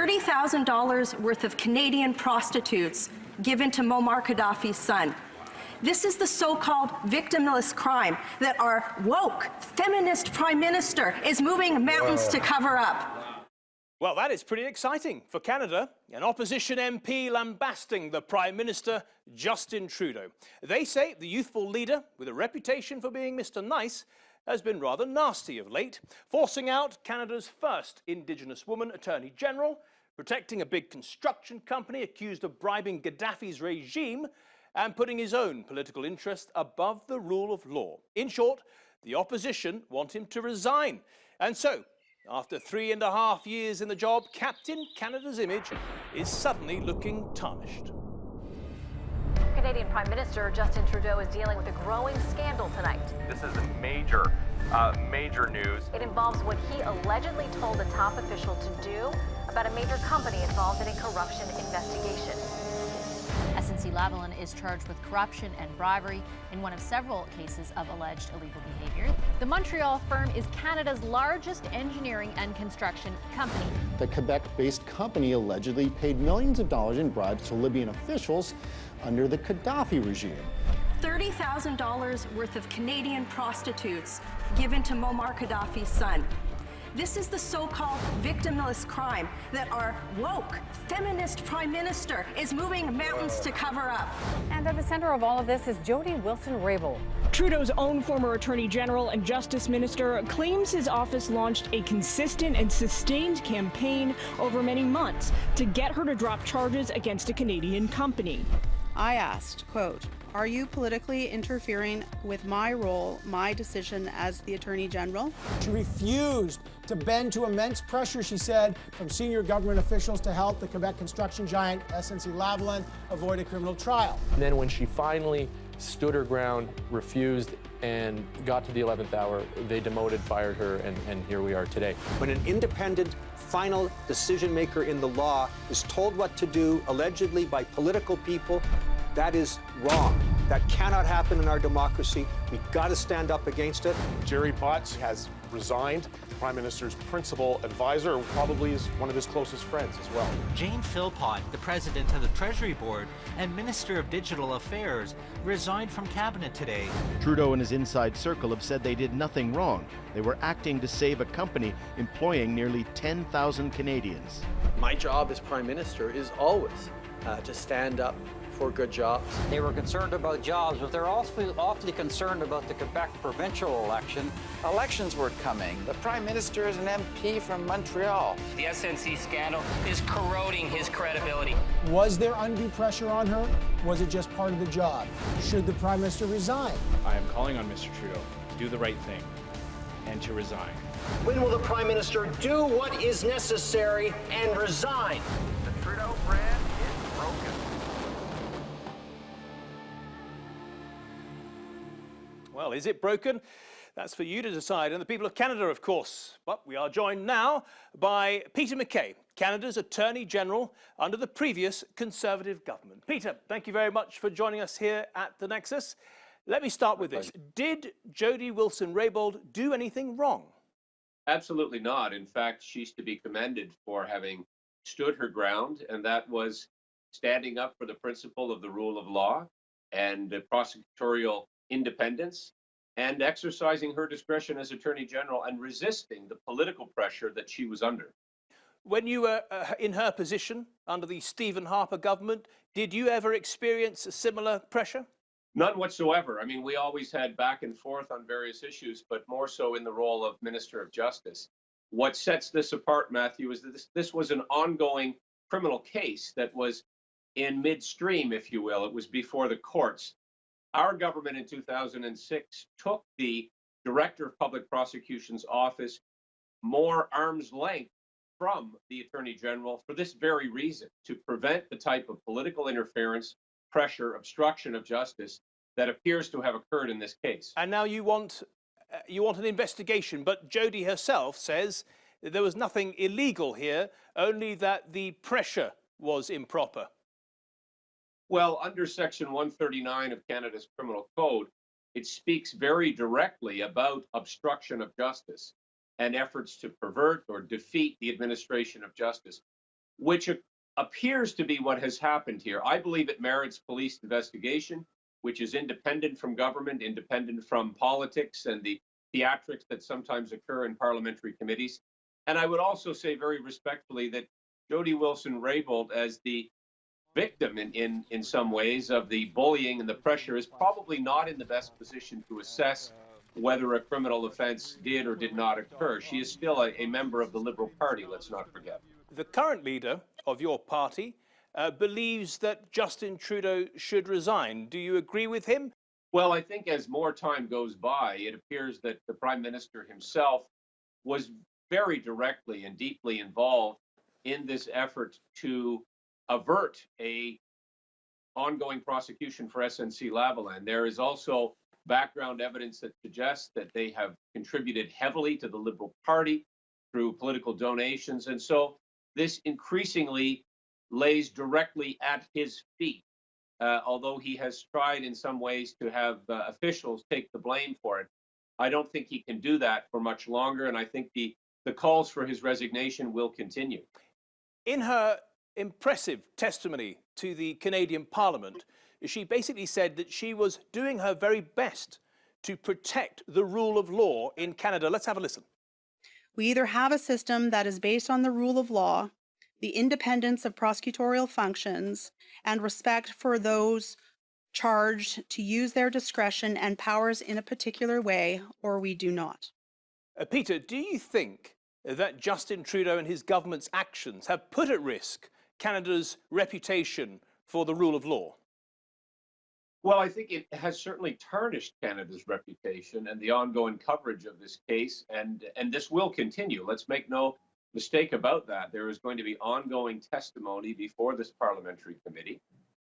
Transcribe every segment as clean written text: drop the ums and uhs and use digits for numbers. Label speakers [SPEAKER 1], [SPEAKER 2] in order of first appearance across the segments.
[SPEAKER 1] $30,000 worth of Canadian prostitutes given to Muammar Gaddafi's son. This is the so-called victimless crime that our woke feminist prime minister is moving mountains to cover up.
[SPEAKER 2] Well, that is pretty exciting for Canada. An opposition MP lambasting the Prime Minister, Justin Trudeau. They say the youthful leader, with a reputation for being Mr. Nice, has been rather nasty of late, forcing out Canada's first Indigenous woman Attorney General, protecting a big construction company accused of bribing Gaddafi's regime, and putting his own political interest above the rule of law. In short, the opposition want him to resign. And so, after 3.5 years in the job, Captain Canada's image is suddenly looking tarnished.
[SPEAKER 3] Canadian Prime Minister Justin Trudeau is dealing with a growing scandal tonight.
[SPEAKER 4] This is a major news.
[SPEAKER 3] It involves what he allegedly told a top official to do about a major company involved in a corruption investigation.
[SPEAKER 5] SNC Lavalin is charged with corruption and bribery in one of several cases of alleged illegal behavior.
[SPEAKER 6] The Montreal firm is Canada's largest engineering and construction company.
[SPEAKER 7] The Quebec-based company allegedly paid millions of dollars in bribes to Libyan officials under the Gaddafi regime.
[SPEAKER 1] $30,000 worth of Canadian prostitutes given to Muammar Gaddafi's son. This is the so-called victimless crime that our woke feminist prime minister is moving mountains to cover up.
[SPEAKER 6] And at the center of all of this is Jody Wilson-Raybould.
[SPEAKER 8] Trudeau's own former Attorney General and Justice Minister claims his office launched a consistent and sustained campaign over many months to get her to drop charges against a Canadian company.
[SPEAKER 9] I asked, quote, "Are you politically interfering with my role, my decision as the Attorney General?"
[SPEAKER 10] She refused to bend to immense pressure, she said, from senior government officials to help the Quebec construction giant SNC Lavalin avoid a criminal trial.
[SPEAKER 4] And then when she finally stood her ground, refused, and got to the 11th hour, they demoted, fired her, and here we are today.
[SPEAKER 11] When an independent, final decision maker in the law is told what to do, allegedly by political people, that is wrong. That cannot happen in our democracy. We've got to stand up against it.
[SPEAKER 12] Jerry Botts has resigned. The Prime Minister's principal advisor, probably is one of his closest friends as well.
[SPEAKER 13] Jane Philpott, the president of the Treasury Board and Minister of Digital Affairs, resigned from cabinet today.
[SPEAKER 14] Trudeau and his inside circle have said they did nothing wrong. They were acting to save a company employing nearly 10,000 Canadians.
[SPEAKER 15] My job as Prime Minister is always to stand up for good jobs.
[SPEAKER 16] They were concerned about jobs, but they're also awfully concerned about the Quebec provincial election.
[SPEAKER 17] Elections were coming. The Prime Minister is an MP from Montreal.
[SPEAKER 18] The SNC scandal is corroding his credibility.
[SPEAKER 10] Was there undue pressure on her? Was it just part of the job? Should the Prime Minister resign?
[SPEAKER 19] I am calling on Mr. Trudeau to do the right thing and to resign.
[SPEAKER 20] When will the Prime Minister do what is necessary and resign?
[SPEAKER 4] The Trudeau brand is broken.
[SPEAKER 2] Well, is it broken? That's for you to decide, and the people of Canada, of course. But we are joined now by Peter Mackay, Canada's Attorney General under the previous Conservative government. Peter, thank you very much for joining us here at the Nexus. Let me start with this. Did Jody Wilson-Raybould do anything wrong?
[SPEAKER 21] Absolutely not. In fact, she's to be commended for having stood her ground, and that was standing up for the principle of the rule of law and prosecutorial independence, and exercising her discretion as Attorney General and resisting the political pressure that she was under.
[SPEAKER 2] When you were in her position under the Stephen Harper government, did you ever experience a similar pressure?
[SPEAKER 21] None whatsoever. I mean, we always had back and forth on various issues, but more so in the role of Minister of Justice. What sets this apart, Matthew, is that this was an ongoing criminal case that was in midstream, if you will. It was before the courts. Our government in 2006 took the Director of Public Prosecution's office more arm's length from the Attorney General for this very reason, to prevent the type of political interference, pressure, obstruction of justice that appears to have occurred in this case.
[SPEAKER 2] And now you want an investigation, but Jody herself says there was nothing illegal here, only that the pressure was improper.
[SPEAKER 21] Well, under Section 139 of Canada's Criminal Code, it speaks very directly about obstruction of justice and efforts to pervert or defeat the administration of justice. which appears to be what has happened here. I believe it merits police investigation, which is independent from government, independent from politics and the theatrics that sometimes occur in parliamentary committees. And I would also say very respectfully that Jody Wilson-Raybould, as the victim in some ways of the bullying and the pressure, is probably not in the best position to assess whether a criminal offense did or did not occur. She is still a member of the Liberal Party, let's not forget.
[SPEAKER 2] The current leader of your party believes that Justin Trudeau should resign. Do you agree with him?
[SPEAKER 21] Well, I think as more time goes by, it appears that the Prime Minister himself was very directly and deeply involved in this effort to avert a ongoing prosecution for SNC Lavalin. There is also background evidence that suggests that they have contributed heavily to the Liberal Party through political donations. And so this increasingly lays directly at his feet, although he has tried in some ways to have officials take the blame for it. I don't think he can do that for much longer, and I think the calls for his resignation will continue.
[SPEAKER 2] In her impressive testimony to the Canadian Parliament, she basically said that she was doing her very best to protect the rule of law in Canada. Let's have a listen.
[SPEAKER 9] We either have a system that is based on the rule of law, the independence of prosecutorial functions, and respect for those charged to use their discretion and powers in a particular way, or we do not.
[SPEAKER 2] Peter, do you think that Justin Trudeau and his government's actions have put at risk Canada's reputation for the rule of law?
[SPEAKER 21] Well, I think it has certainly tarnished Canada's reputation and the ongoing coverage of this case, and this will continue. Let's make no mistake about that. There is going to be ongoing testimony before this parliamentary committee.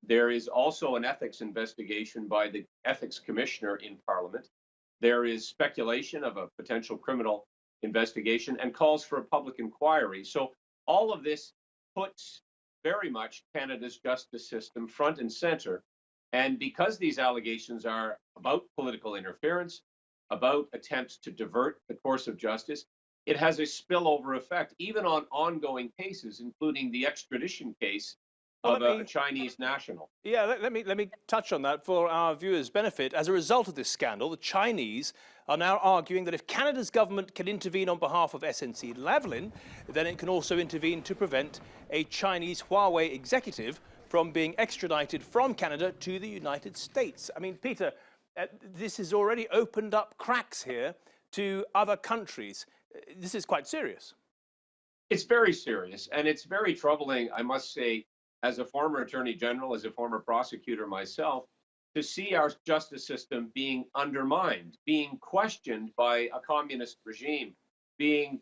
[SPEAKER 21] There is also an ethics investigation by the ethics commissioner in Parliament. There is speculation of a potential criminal investigation and calls for a public inquiry. So all of this puts very much Canada's justice system front and center. And because these allegations are about political interference, about attempts to divert the course of justice, it has a spillover effect, even on ongoing cases, including the extradition case of a Chinese national.
[SPEAKER 2] Yeah, let me touch on that for our viewers' benefit. As a result of this scandal, the Chinese are now arguing that if Canada's government can intervene on behalf of SNC Lavalin, then it can also intervene to prevent a Chinese Huawei executive from being extradited from Canada to the United States. I mean, Peter, this has already opened up cracks here to other countries. This is quite serious.
[SPEAKER 21] It's very serious, and it's very troubling, I must say, as a former Attorney General, as a former prosecutor myself, to see our justice system being undermined, being questioned by a communist regime, being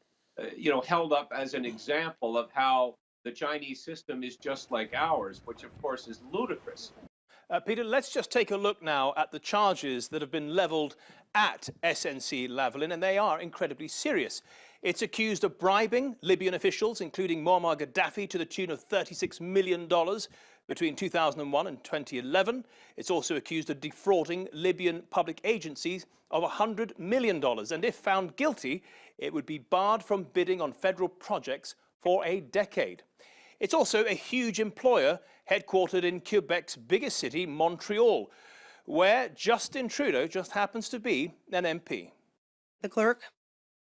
[SPEAKER 21] held up as an example of how the Chinese system is just like ours, which of course is ludicrous.
[SPEAKER 2] Peter, let's just take a look now at the charges that have been levelled at SNC Lavalin, and they are incredibly serious. It's accused of bribing Libyan officials, including Muammar Gaddafi, to the tune of $36 million between 2001 and 2011. It's also accused of defrauding Libyan public agencies of $100 million. And if found guilty, it would be barred from bidding on federal projects for a decade. It's also a huge employer headquartered in Quebec's biggest city, Montreal, where Justin Trudeau just happens to be an MP.
[SPEAKER 9] The clerk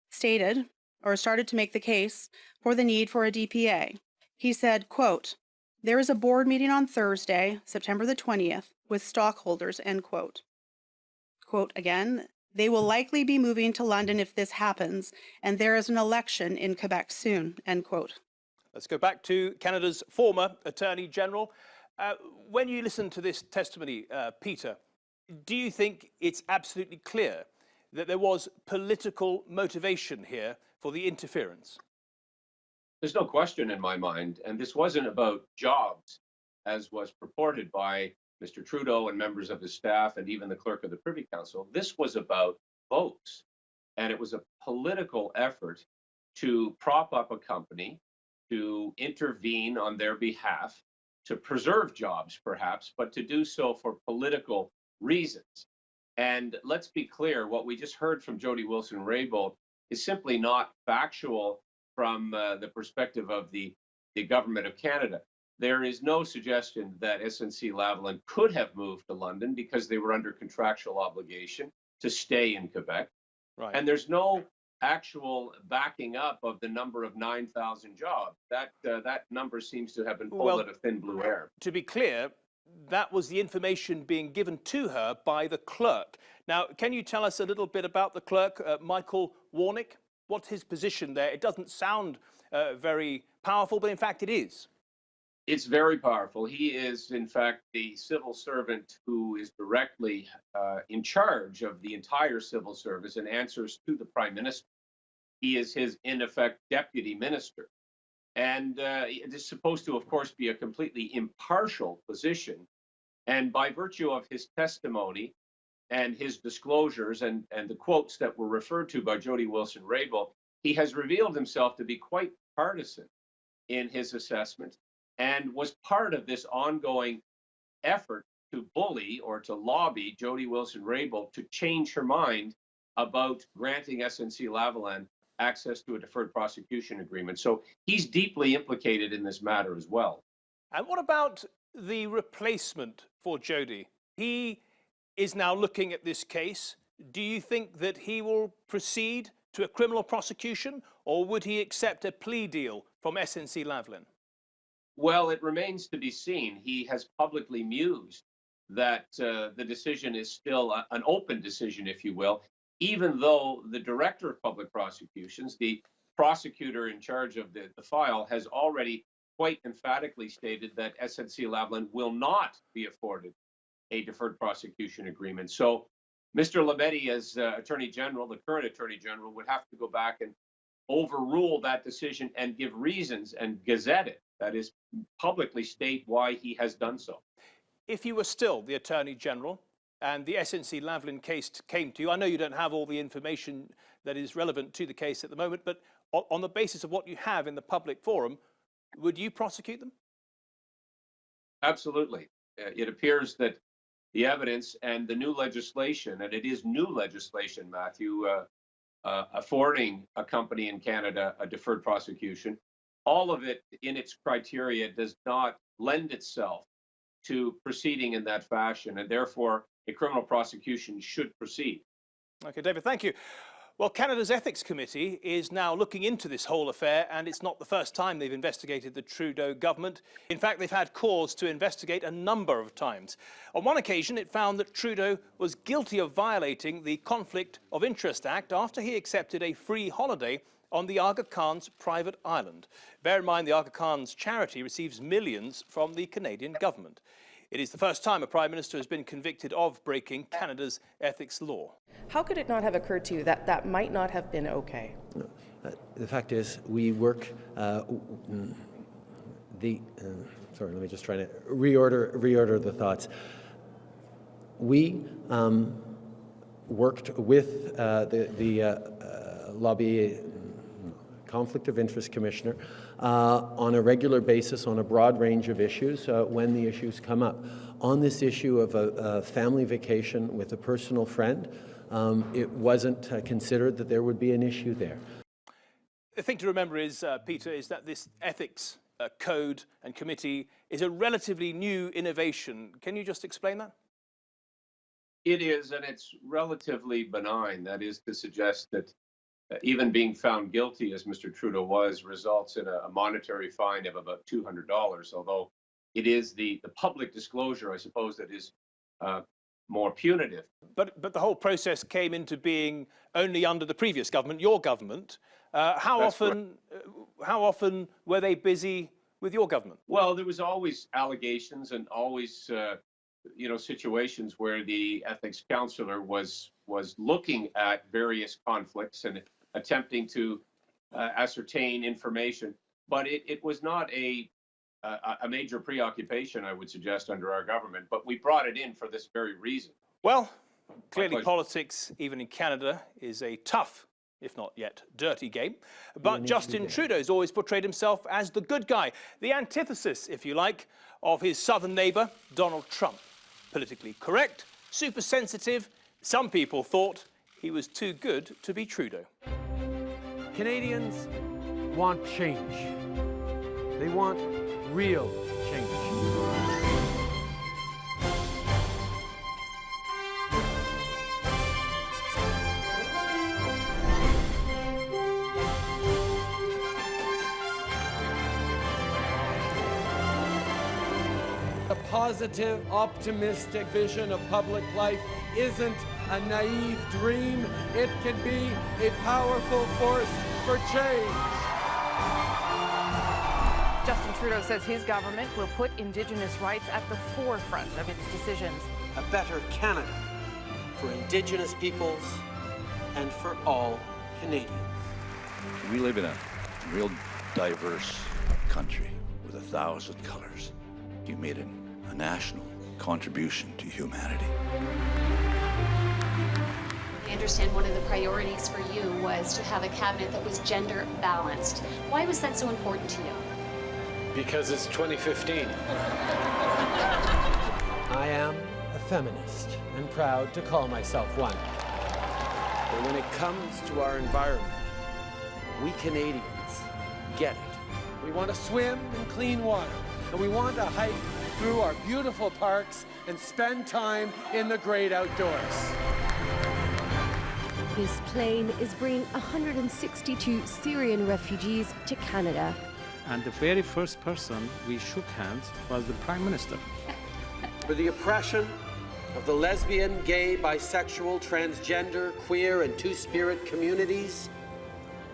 [SPEAKER 9] stated, or started to make the case for the need for a DPA. He said, quote, "There is a board meeting on Thursday, September the 20th, with stockholders," end quote. Quote again, "They will likely be moving to London if this happens, and there is an election in Quebec soon," end quote.
[SPEAKER 2] Let's go back to Canada's former Attorney General. When you listen to this testimony, Peter, do you think it's absolutely clear that there was political motivation here for the interference?
[SPEAKER 21] There's no question in my mind, and this wasn't about jobs, as was purported by Mr. Trudeau and members of his staff and even the clerk of the Privy Council. This was about votes, and it was a political effort to prop up a company, to intervene on their behalf, to preserve jobs perhaps, but to do so for political reasons. And let's be clear, what we just heard from Jody Wilson-Raybould is simply not factual from the perspective of the the Government of Canada. There is no suggestion that SNC Lavalin could have moved to London because they were under contractual obligation to stay in Quebec.
[SPEAKER 2] Right.
[SPEAKER 21] And there's no actual backing up of the number of 9,000 jobs. That number seems to have been pulled out of thin blue air.
[SPEAKER 2] To be clear, that was the information being given to her by the clerk. Now, can you tell us a little bit about the clerk, Michael Warnick? What's his position there? It doesn't sound very powerful, but in fact it is.
[SPEAKER 21] It's very powerful. He is, in fact, the civil servant who is directly in charge of the entire civil service and answers to the Prime Minister. He is his, in effect, deputy minister. And it is supposed to, of course, be a completely impartial position. And by virtue of his testimony and his disclosures and the quotes that were referred to by Jody Wilson-Raybould, he has revealed himself to be quite partisan in his assessment and was part of this ongoing effort to bully or to lobby Jody Wilson-Raybould to change her mind about granting SNC Lavalin access to a deferred prosecution agreement. So he's deeply implicated in this matter as well.
[SPEAKER 2] And what about the replacement for Jody? He is now looking at this case. Do you think that he will proceed to a criminal prosecution, or would he accept a plea deal from SNC Lavalin?
[SPEAKER 21] Well, it remains to be seen. He has publicly mused that the decision is still an open decision, if you will, even though the Director of Public Prosecutions, the prosecutor in charge of the file, has already quite emphatically stated that SNC Lavalin will not be afforded a deferred prosecution agreement. So Mr. Lametti, as Attorney General, the current Attorney General, would have to go back and overrule that decision and give reasons and gazette it. That is, publicly state why he has done so.
[SPEAKER 2] If you were still the Attorney General and the SNC Lavalin case came to you, I know you don't have all the information that is relevant to the case at the moment, but on the basis of what you have in the public forum, would you prosecute them?
[SPEAKER 21] Absolutely. It appears that the evidence and the new legislation, and it is new legislation, Matthew, affording a company in Canada a deferred prosecution, all of it in its criteria does not lend itself to proceeding in that fashion, and therefore a criminal prosecution should proceed.
[SPEAKER 2] Okay, David, thank you. Well, Canada's Ethics Committee is now looking into this whole affair, and it's not the first time they've investigated the Trudeau government. In fact, they've had cause to investigate a number of times. On one occasion, it found that Trudeau was guilty of violating the Conflict of Interest Act after he accepted a free holiday on the Aga Khan's private island. Bear in mind, the Aga Khan's charity receives millions from the Canadian government. It is the first time a Prime Minister has been convicted of breaking Canada's ethics law.
[SPEAKER 3] How could it not have occurred to you that that might not have been okay?
[SPEAKER 22] No. The fact is, we work, sorry, let me just try to reorder the thoughts. We worked with the lobby Conflict of Interest Commissioner on a regular basis on a broad range of issues when the issues come up. On this issue of a family vacation with a personal friend, it wasn't considered that there would be an issue there.
[SPEAKER 2] The thing to remember is, Peter, is that this ethics code and committee is a relatively new innovation. Can you just explain that?
[SPEAKER 21] It is, and it's relatively benign. That is to suggest that even being found guilty, as Mr. Trudeau was, results in a monetary fine of about $200, although it is the public disclosure, I suppose, that is more punitive.
[SPEAKER 2] But the whole process came into being only under the previous government, your government. How often were they busy with your government?
[SPEAKER 21] Well, there was always allegations and always situations where the ethics counselor was looking at various conflicts and attempting to ascertain information, but it was not a major preoccupation, I would suggest, under our government. But we brought it in for this very reason.
[SPEAKER 2] Well, clearly politics, even in Canada, is a tough, if not yet dirty game. But Justin Trudeau's always portrayed himself as the good guy, the antithesis, if you like, of his southern neighbour, Donald Trump. Politically correct, super sensitive. Some people thought he was too good to be Trudeau.
[SPEAKER 23] Canadians want change.
[SPEAKER 5] They want real change. A positive, optimistic vision of public life isn't a naive dream. It can be a powerful force for change.
[SPEAKER 7] Justin Trudeau says his government will put Indigenous rights at the forefront of its decisions.
[SPEAKER 5] A better Canada for Indigenous peoples and for all Canadians.
[SPEAKER 23] We live in a real diverse country with 1,000 colors. You made a national contribution to humanity.
[SPEAKER 24] I understand one of the priorities for you was to have a cabinet that was gender balanced. Why was that so important to you?
[SPEAKER 5] Because it's 2015. I am a feminist and proud to call myself one. But when it comes to our environment, we Canadians get it. We want to swim in clean water, and we want to hike through our beautiful parks and spend time in the great outdoors.
[SPEAKER 25] This plane is bringing 162 Syrian refugees to Canada.
[SPEAKER 26] And the very first person we shook hands was the Prime Minister.
[SPEAKER 5] For the oppression of the lesbian, gay, bisexual, transgender, queer, and two-spirit communities,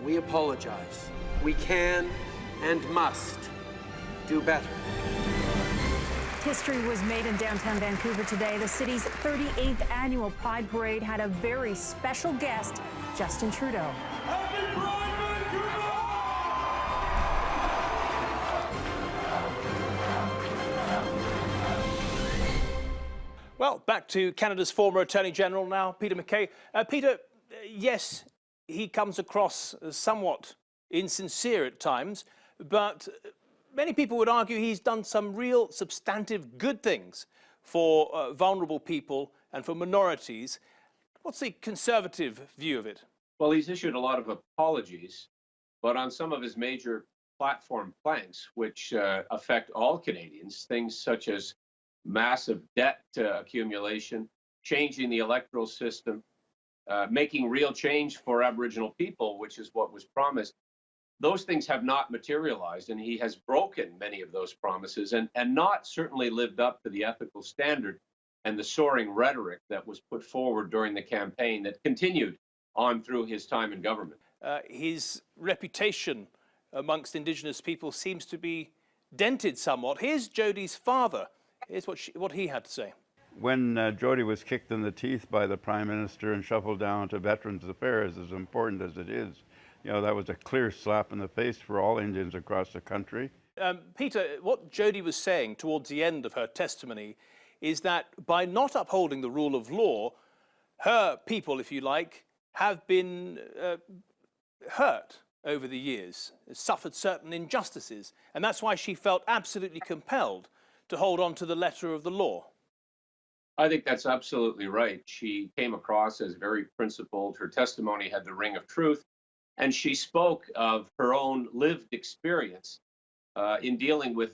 [SPEAKER 5] we apologize. We can and must do better.
[SPEAKER 27] History was made in downtown Vancouver today. The city's 38th annual Pride Parade had a very special guest, Justin Trudeau.
[SPEAKER 2] Well, back to Canada's former Attorney General now, Peter Mackay. Peter, yes, he comes across as somewhat insincere at times, but many people would argue he's done some real substantive good things for vulnerable people and for minorities. What's the Conservative view of it?
[SPEAKER 21] Well, he's issued a lot of apologies, but on some of his major platform planks, which affect all Canadians, things such as massive debt accumulation, changing the electoral system, making real change for Aboriginal people, which is what was promised. Those things have not materialized, and he has broken many of those promises and not certainly lived up to the ethical standard and the soaring rhetoric that was put forward during the campaign that continued on through his time in government.
[SPEAKER 2] His reputation amongst Indigenous people seems to be dented somewhat. Here's Jody's father. Here's what he had to say.
[SPEAKER 28] When Jody was kicked in the teeth by the Prime Minister and shuffled down to Veterans Affairs, as important as it is, you know, that was a clear slap in the face for all Indians across the country.
[SPEAKER 2] Peter, what Jody was saying towards the end of her testimony is that by not upholding the rule of law, her people, if you like, have been hurt over the years, suffered certain injustices, and that's why she felt absolutely compelled to hold on to the letter of the law.
[SPEAKER 21] I think that's absolutely right. She came across as very principled. Her testimony had the ring of truth, and she spoke of her own lived experience in dealing with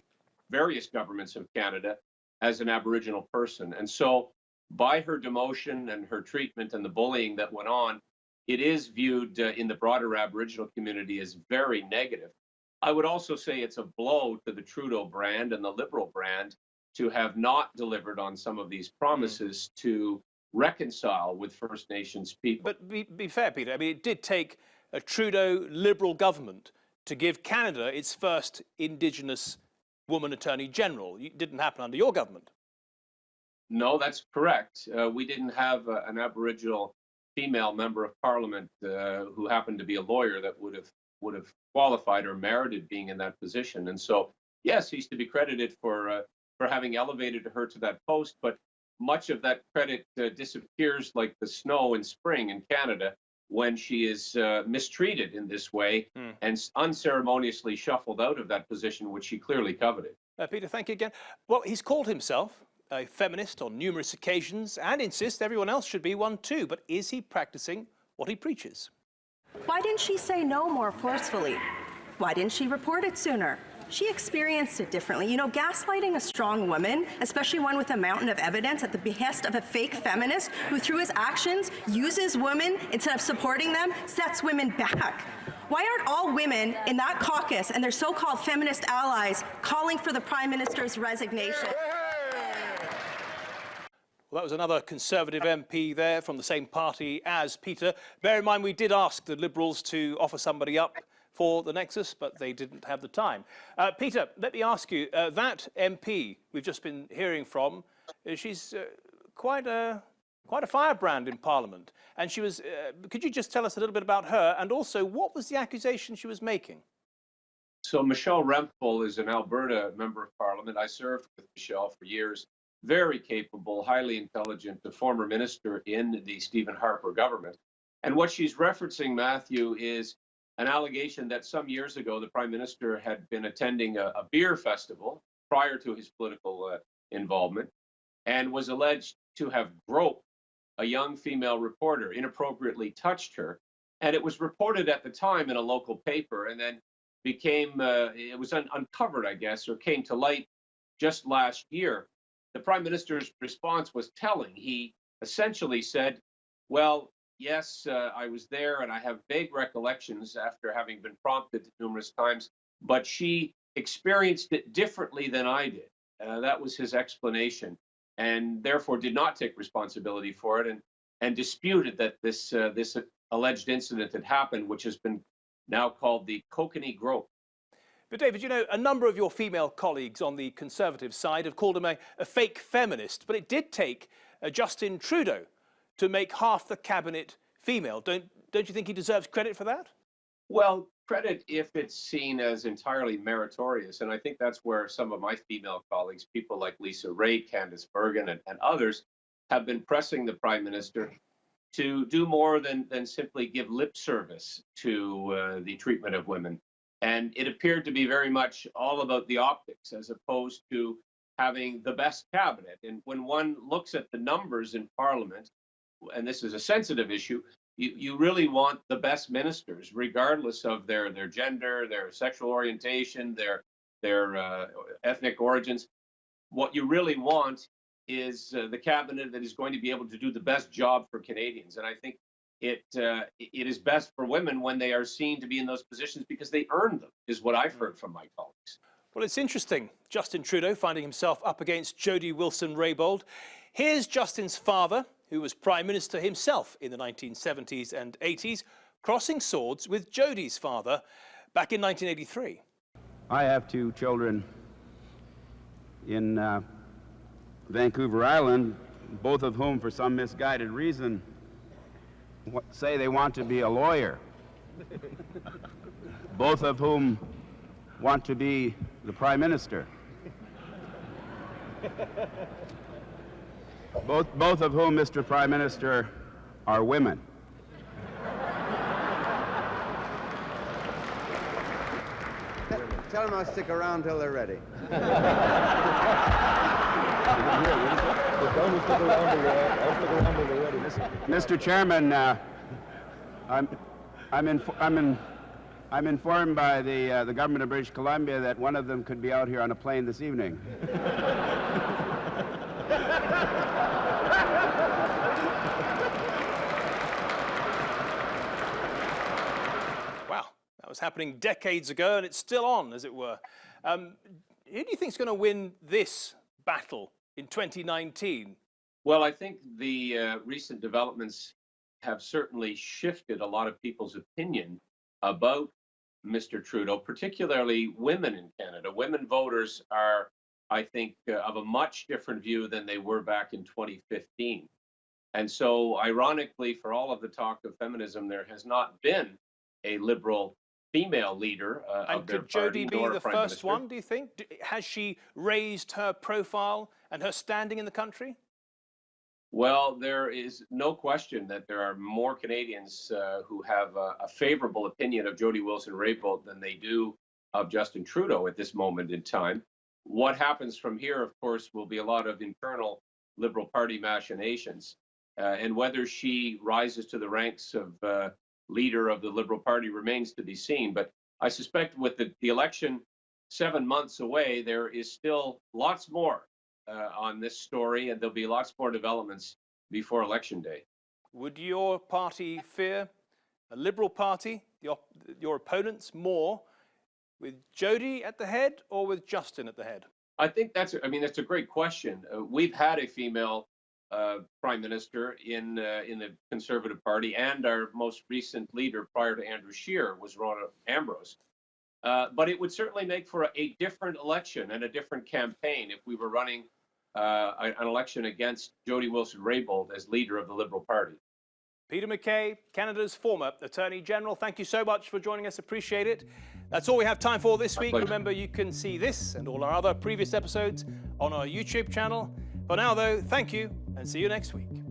[SPEAKER 21] various governments of Canada as an Aboriginal person. And so by her demotion and her treatment and the bullying that went on, it is viewed in the broader Aboriginal community as very negative. I would also say it's a blow to the Trudeau brand and the Liberal brand to have not delivered on some of these promises to reconcile with First Nations people.
[SPEAKER 2] But be fair, Peter, I mean, it did take a Trudeau Liberal government to give Canada its first Indigenous woman Attorney General. It didn't happen under your government.
[SPEAKER 21] No, that's correct. We didn't have an Aboriginal female member of Parliament who happened to be a lawyer that would have qualified or merited being in that position. And so, yes, he's to be credited for having elevated her to that post, but much of that credit disappears like the snow in spring in Canada when she is mistreated in this way and unceremoniously shuffled out of that position, which she clearly coveted.
[SPEAKER 2] Peter, thank you again. Well, he's called himself a feminist on numerous occasions and insists everyone else should be one too, but is he practicing what he preaches?
[SPEAKER 1] Why didn't she say no more forcefully? Why didn't she report it sooner? she experienced it differently. You know, gaslighting a strong woman, especially one with a mountain of evidence at the behest of a fake feminist who through his actions uses women instead of supporting them, sets women back. Why aren't all women in that caucus and their so-called feminist allies calling for the Prime Minister's resignation?
[SPEAKER 2] Well, that was another Conservative MP there from the same party as Peter. Bear in mind, we did ask the Liberals to offer somebody up for the Nexus, but they didn't have the time. Peter, let me ask you, that MP we've just been hearing from, she's quite a firebrand in Parliament. And she was, could you just tell us a little bit about her? And also, what was the accusation she was making?
[SPEAKER 21] So Michelle Rempel is an Alberta Member of Parliament. I served with Michelle for years. Very capable, highly intelligent, the former minister in the Stephen Harper government. And what she's referencing, Matthew, is an allegation that some years ago the Prime Minister had been attending a beer festival prior to his political involvement and was alleged to have groped a young female reporter, inappropriately touched her. And it was reported at the time in a local paper and then became, it was uncovered, I guess, or came to light just last year. The Prime Minister's response was telling. He essentially said, well, yes, I was there and I have vague recollections after having been prompted numerous times, but she experienced it differently than I did. That was his explanation, and therefore did not take responsibility for it and disputed that this alleged incident had happened, which has been now called the Kokanee Grope.
[SPEAKER 2] But David, you know, a number of your female colleagues on the Conservative side have called him a fake feminist, but it did take Justin Trudeau to make half the cabinet female. Don't you think he deserves credit for that?
[SPEAKER 21] Well, credit if it's seen as entirely meritorious, and I think that's where some of my female colleagues, people like Lisa Ray, Candice Bergen, and others, have been pressing the Prime Minister to do more than simply give lip service to the treatment of women. And it appeared to be very much all about the optics as opposed to having the best cabinet. And when one looks at the numbers in Parliament, and this is a sensitive issue, you really want the best ministers, regardless of their gender, their sexual orientation, their ethnic origins. What you really want is the cabinet that is going to be able to do the best job for Canadians. And I think it is best for women when they are seen to be in those positions because they earn them, is what I've heard from my colleagues.
[SPEAKER 2] Well, it's interesting. Justin Trudeau finding himself up against Jody Wilson-Raybould. Here's Justin's father, who was Prime Minister himself in the 1970s and 80s, crossing swords with Jody's father back in 1983.
[SPEAKER 6] I have two children in Vancouver Island, both of whom, for some misguided reason, say they want to be a lawyer. Both of whom want to be the Prime Minister. Both of whom, Mr. Prime Minister, are women.
[SPEAKER 8] Tell them I'll stick around till they're ready.
[SPEAKER 6] Mr. Chairman, I'm informed by the government of British Columbia that one of them could be out here on a plane this evening.
[SPEAKER 2] Wow, that was happening decades ago, and it's still on, as it were. Who do you think is going to win this battle in 2019?
[SPEAKER 21] Well, I think the recent developments have certainly shifted a lot of people's opinion about Mr. Trudeau, particularly women in Canada. Women voters are, I think, of a much different view than they were back in 2015. And so, ironically, for all of the talk of feminism, there has not been a Liberal female leader of their
[SPEAKER 2] party. And could Jody be the first
[SPEAKER 21] minister.
[SPEAKER 2] one, do you think? Has she raised her profile and her standing in the country?
[SPEAKER 21] Well, there is no question that there are more Canadians who have a favorable opinion of Jody Wilson-Raybould than they do of Justin Trudeau at this moment in time. What happens from here, of course, will be a lot of internal Liberal Party machinations. And whether she rises to the ranks of leader of the Liberal Party remains to be seen. But I suspect with the election 7 months away, there is still lots more on this story, and there'll be lots more developments before Election Day.
[SPEAKER 2] Would your party fear a Liberal Party, your opponents, more with Jody at the head or with Justin at the head?
[SPEAKER 21] I think that's a great question. We've had a female prime minister in the Conservative Party, and our most recent leader prior to Andrew Scheer was Rona Ambrose. But it would certainly make for a different election and a different campaign if we were running an election against Jody Wilson-Raybould as leader of the Liberal Party.
[SPEAKER 2] Peter Mackay, Canada's former Attorney General, thank you so much for joining us. Appreciate it. That's all we have time for this week. Remember, you can see this and all our other previous episodes on our YouTube channel. For now, though, thank you and see you next week.